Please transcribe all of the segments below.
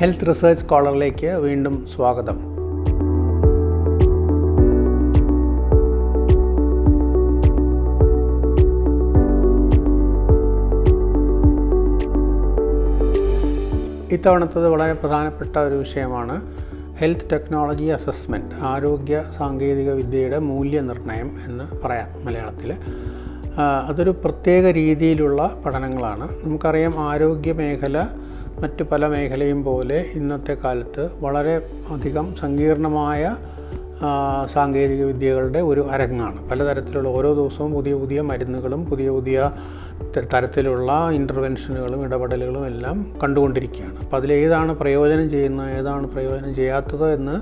Health research സ്കോളറിലേക്ക് വീണ്ടും സ്വാഗതം. ഇത്തവണത്തത് വളരെ പ്രധാനപ്പെട്ട ഒരു വിഷയമാണ് ഹെൽത്ത് ടെക്നോളജി അസസ്മെൻറ്റ്, ആരോഗ്യ സാങ്കേതിക വിദ്യയുടെ മൂല്യനിർണ്ണയം എന്ന് പറയാം മലയാളത്തിൽ. അതൊരു പ്രത്യേക രീതിയിലുള്ള പഠനങ്ങളാണ്. നമുക്കറിയാം, ആരോഗ്യ മേഖല മറ്റു പല മേഖലയും പോലെ ഇന്നത്തെ കാലത്ത് വളരെ അധികം സങ്കീർണമായ സാങ്കേതിക വിദ്യകളുടെ ഒരു അരങ്ങാണ്. പലതരത്തിലുള്ള ഓരോ ദിവസവും പുതിയ പുതിയ മരുന്നുകളും പുതിയ തരത്തിലുള്ള ഇൻ്റർവെൻഷനുകളും ഇടപെടലുകളും എല്ലാം കണ്ടുകൊണ്ടിരിക്കുകയാണ്. അപ്പോൾ അതിലേതാണ് പ്രയോജനം ചെയ്യുന്നത്, ഏതാണ് പ്രയോജനം ചെയ്യാത്തത് എന്ന്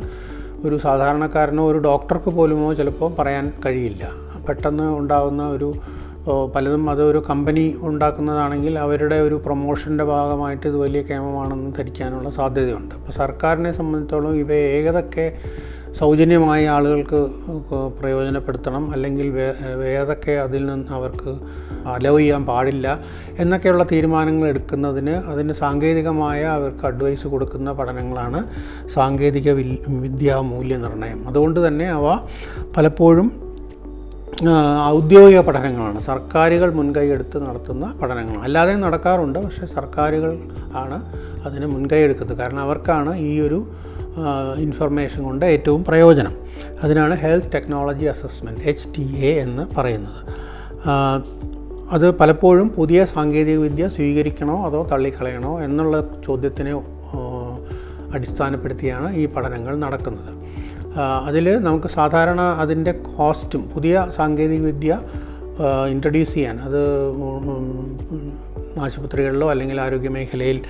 ഒരു സാധാരണക്കാരനോ ഒരു ഡോക്ടർക്ക് പോലുമോ ചിലപ്പോൾ പറയാൻ കഴിയില്ല. പെട്ടെന്ന് ഉണ്ടാകുന്ന പലതും അതൊരു കമ്പനി ഉണ്ടാക്കുന്നതാണെങ്കിൽ അവരുടെ ഒരു പ്രൊമോഷൻ്റെ ഭാഗമായിട്ട് ഇത് വലിയ കേമമാണെന്ന് ധരിക്കാനുള്ള സാധ്യതയുണ്ട്. അപ്പോൾ സർക്കാരിനെ സംബന്ധിച്ചിടത്തോളം ഇവയെ ഏതൊക്കെ സൗജന്യമായി ആളുകൾക്ക് പ്രയോജനപ്പെടുത്തണം, അല്ലെങ്കിൽ ഏതൊക്കെ അതിൽ നിന്ന് അവർക്ക് അലോ ചെയ്യാൻ പാടില്ല എന്നൊക്കെയുള്ള തീരുമാനങ്ങൾ എടുക്കുന്നതിന് അതിന് സാങ്കേതികമായ അവർക്ക് അഡ്വൈസ് കൊടുക്കുന്ന പഠനങ്ങളാണ് സാങ്കേതിക വിദ്യാ മൂല്യനിർണ്ണയം. അതുകൊണ്ട് തന്നെ അവ പലപ്പോഴും ഔദ്യോഗിക പഠനങ്ങളാണ്, സർക്കാരുകൾ മുൻകൈയെടുത്ത് നടത്തുന്ന പഠനങ്ങളാണ്. അല്ലാതെ നടക്കാറുണ്ട്, പക്ഷേ സർക്കാരുകൾ ആണ് അതിന് മുൻകൈ എടുക്കുന്നത്. കാരണം അവർക്കാണ് ഈ ഒരു ഇൻഫർമേഷൻ കൊണ്ട് ഏറ്റവും പ്രയോജനം. അതിനാണ് ഹെൽത്ത് ടെക്നോളജി അസസ്മെൻറ്റ്, HTA എന്ന് പറയുന്നത്. അത് പലപ്പോഴും പുതിയ സാങ്കേതികവിദ്യ സ്വീകരിക്കണോ അതോ തള്ളിക്കളയണോ എന്നുള്ള ചോദ്യത്തിനെ അടിസ്ഥാനപ്പെടുത്തിയാണ് ഈ പഠനങ്ങൾ നടക്കുന്നത്. അതിൽ നമുക്ക് സാധാരണ അതിൻ്റെ കോസ്റ്റും, പുതിയ സാങ്കേതികവിദ്യ ഇൻട്രൊഡ്യൂസ് ചെയ്യാൻ, അത് ആശുപത്രികളിലോ അല്ലെങ്കിൽ ആരോഗ്യ മേഖലയിൽ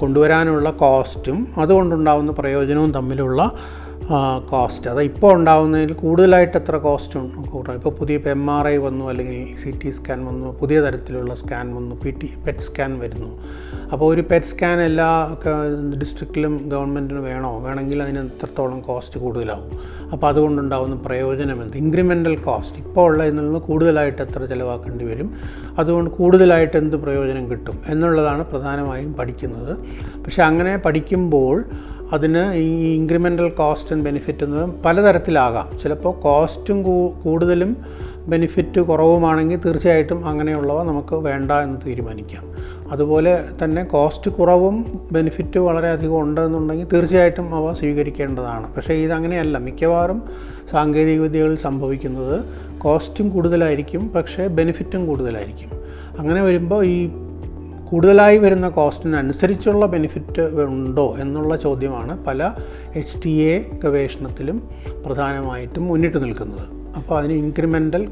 കൊണ്ടുവരാനുള്ള കോസ്റ്റും അതുകൊണ്ടുണ്ടാകുന്ന പ്രയോജനവും തമ്മിലുള്ള കോസ്റ്റ്, അത് ഇപ്പോൾ ഉണ്ടാകുന്നതിൽ കൂടുതലായിട്ട് എത്ര കോസ്റ്റ് കൂട്ടാം. ഇപ്പോൾ പുതിയ MRI വന്നു, അല്ലെങ്കിൽ CT സ്കാൻ വന്നു, പുതിയ തരത്തിലുള്ള സ്കാൻ വന്നു, പെറ്റ് സ്കാൻ വരുന്നു. അപ്പോൾ ഒരു പെറ്റ് സ്കാൻ എല്ലാ ഡിസ്ട്രിക്റ്റിലും ഗവൺമെൻറ്റിന് വേണമെങ്കിൽ അതിന് എത്രത്തോളം കോസ്റ്റ് കൂടുതലാവും. അപ്പോൾ അതുകൊണ്ടുണ്ടാകുന്ന പ്രയോജനം എന്ത്, ഇൻക്രിമെൻ്റൽ കോസ്റ്റ്, ഇപ്പോൾ ഉള്ളതിൽ നിന്ന് കൂടുതലായിട്ട് എത്ര ചിലവാക്കേണ്ടി വരും, അതുകൊണ്ട് കൂടുതലായിട്ട് എന്ത് പ്രയോജനം കിട്ടും എന്നുള്ളതാണ് പ്രധാനമായും പഠിക്കുന്നത്. പക്ഷേ അങ്ങനെ പഠിക്കുമ്പോൾ അതിന് ഈ ഇൻക്രിമെൻ്റൽ കോസ്റ്റ് ആൻഡ് ബെനിഫിറ്റ് എന്ന് പലതരത്തിലാകാം. ചിലപ്പോൾ കോസ്റ്റും കൂടുതലും ബെനിഫിറ്റ് കുറവുമാണെങ്കിൽ തീർച്ചയായിട്ടും അങ്ങനെയുള്ളവ നമുക്ക് വേണ്ട എന്ന് തീരുമാനിക്കാം. അതുപോലെ തന്നെ കോസ്റ്റ് കുറവും ബെനിഫിറ്റ് വളരെയധികം ഉണ്ടെന്നുണ്ടെങ്കിൽ തീർച്ചയായിട്ടും അവ സ്വീകരിക്കേണ്ടതാണ്. പക്ഷേ ഇതങ്ങനെയല്ല. മിക്കവാറും സാങ്കേതികവിദ്യകളിൽ സംഭവിക്കുന്നത് കോസ്റ്റും കൂടുതലായിരിക്കും, പക്ഷേ ബെനിഫിറ്റും കൂടുതലായിരിക്കും. അങ്ങനെ വരുമ്പോൾ ഈ കൂടുതലായി വരുന്ന കോസ്റ്റിനനുസരിച്ചുള്ള ബെനിഫിറ്റ് ഉണ്ടോ എന്നുള്ള ചോദ്യമാണ് പല HTA ഗവേഷണത്തിലും പ്രധാനമായിട്ടും മുന്നിട്ട് നിൽക്കുന്നത്. അപ്പോൾ അതിന് incremental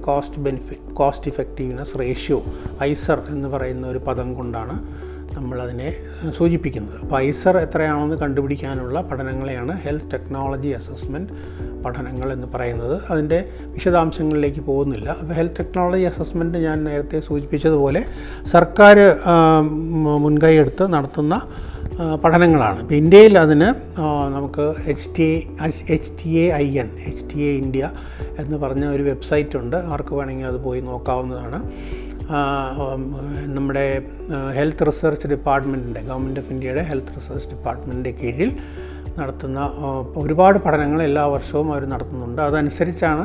cost effectiveness ratio, ICER എന്ന് പറയുന്ന ഒരു പദം കൊണ്ടാണ് നമ്മളതിനെ സൂചിപ്പിക്കുന്നത്. അപ്പോൾ ICER എത്രയാണെന്ന് കണ്ടുപിടിക്കാനുള്ള പഠനങ്ങളെയാണ് ഹെൽത്ത് ടെക്നോളജി അസസ്മെൻറ്റ് പഠനങ്ങൾ എന്ന് പറയുന്നത്. അതിൻ്റെ വിശദാംശങ്ങളിലേക്ക് പോകുന്നില്ല. അപ്പോൾ ഹെൽത്ത് ടെക്നോളജി അസസ്മെൻറ്റ് ഞാൻ നേരത്തെ സൂചിപ്പിച്ചതുപോലെ സർക്കാർ മുൻകൈയെടുത്ത് നടത്തുന്ന പഠനങ്ങളാണ്. ഇപ്പോൾ ഇന്ത്യയിൽ അതിന് നമുക്ക് HTA ഇന്ത്യ എന്ന് പറഞ്ഞ ഒരു വെബ്സൈറ്റ് ഉണ്ട്. ആർക്ക് വേണമെങ്കിൽ അത് പോയി നോക്കാവുന്നതാണ്. നമ്മുടെ ഹെൽത്ത് റിസർച്ച് ഡിപ്പാർട്ട്മെൻറ്റിൻ്റെ, ഗവൺമെൻറ് ഓഫ് ഇന്ത്യയുടെ ഹെൽത്ത് റിസർച്ച് ഡിപ്പാർട്ട്മെൻറ്റിൻ്റെ കീഴിൽ നടത്തുന്ന ഒരുപാട് പഠനങ്ങൾ എല്ലാ വർഷവും അവർ നടത്തുന്നുണ്ട്. അതനുസരിച്ചാണ്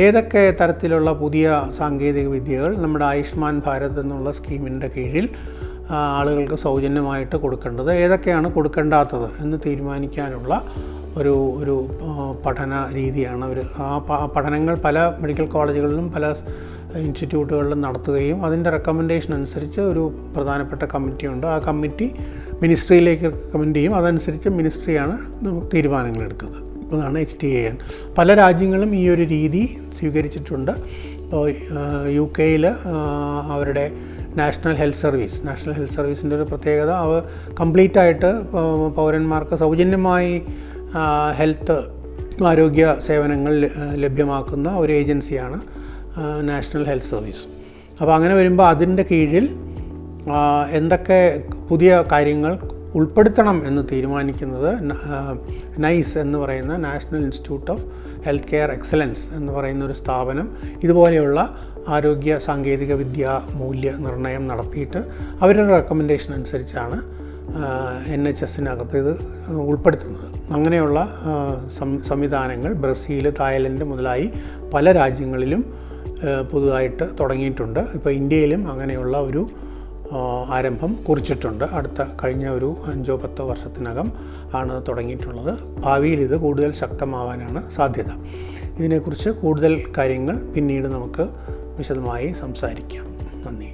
ഏതൊക്കെ തരത്തിലുള്ള പുതിയ സാങ്കേതിക വിദ്യകൾ നമ്മുടെ ആയുഷ്മാൻ ഭാരത് എന്നുള്ള സ്കീമിൻ്റെ കീഴിൽ ആളുകൾക്ക് സൗജന്യമായിട്ട് കൊടുക്കേണ്ടത്, ഏതൊക്കെയാണ് കൊടുക്കേണ്ടാത്തത് എന്ന് തീരുമാനിക്കാനുള്ള ഒരു പഠന രീതിയാണ് ആ പഠനങ്ങൾ പല മെഡിക്കൽ കോളേജുകളിലും പല ഇൻസ്റ്റിറ്റ്യൂട്ടുകളിലും നടത്തുകയും അതിൻ്റെ റെക്കമെൻഡേഷൻ അനുസരിച്ച് ഒരു പ്രധാനപ്പെട്ട കമ്മിറ്റിയുണ്ട്. ആ കമ്മിറ്റി മിനിസ്ട്രിയിലേക്ക് റെക്കമെൻഡ് ചെയ്യും. അതനുസരിച്ച് മിനിസ്ട്രിയാണ് നമുക്ക് തീരുമാനങ്ങൾ എടുക്കുന്നത്. അതാണ് HTA. പല രാജ്യങ്ങളും ഈ ഒരു രീതി സ്വീകരിച്ചിട്ടുണ്ട്. ഇപ്പോൾ UK അവരുടെ നാഷണൽ ഹെൽത്ത് സർവീസിൻ്റെ ഒരു പ്രത്യേകത, അവർ കംപ്ലീറ്റായിട്ട് പൗരന്മാർക്ക് സൗജന്യമായി ഹെൽത്ത് ആരോഗ്യ സേവനങ്ങൾ ലഭ്യമാക്കുന്ന ഒരു ഏജൻസിയാണ് നാഷണൽ ഹെൽത്ത് സർവീസ്. അപ്പോൾ അങ്ങനെ വരുമ്പോൾ അതിൻ്റെ കീഴിൽ എന്തൊക്കെ പുതിയ കാര്യങ്ങൾ ഉൾപ്പെടുത്തണം എന്ന് തീരുമാനിക്കുന്നത് NICE എന്ന് പറയുന്ന national institute of health care excellence എന്ന് പറയുന്ന ഒരു സ്ഥാപനം ഇതുപോലെയുള്ള ആരോഗ്യ സാങ്കേതിക വിദ്യ മൂല്യനിർണ്ണയം നടത്തിയിട്ട് അവരുടെ റെക്കമെൻഡേഷൻ അനുസരിച്ചാണ് NHSനകത്ത് ഇത് ഉൾപ്പെടുത്തുന്നത്. അങ്ങനെയുള്ള സംവിധാനങ്ങൾ ബ്രസീൽ, തായ്ലൻഡ് മുതലായി പല രാജ്യങ്ങളിലും പുതുതായിട്ട് തുടങ്ങിയിട്ടുണ്ട്. ഇപ്പോൾ ഇന്ത്യയിലും അങ്ങനെയുള്ള ഒരു ആരംഭം കുറിച്ചിട്ടുണ്ട്. കഴിഞ്ഞ ഒരു 5-10 വർഷത്തിനകം ആണ് തുടങ്ങിയിട്ടുള്ളത്. ഭാവിയിൽ ഇത് കൂടുതൽ ശക്തമാവാനാണ് സാധ്യത. ഇതിനെക്കുറിച്ച് കൂടുതൽ കാര്യങ്ങൾ പിന്നീട് നമുക്ക് വിശദമായി സംസാരിക്കാം. നന്ദി.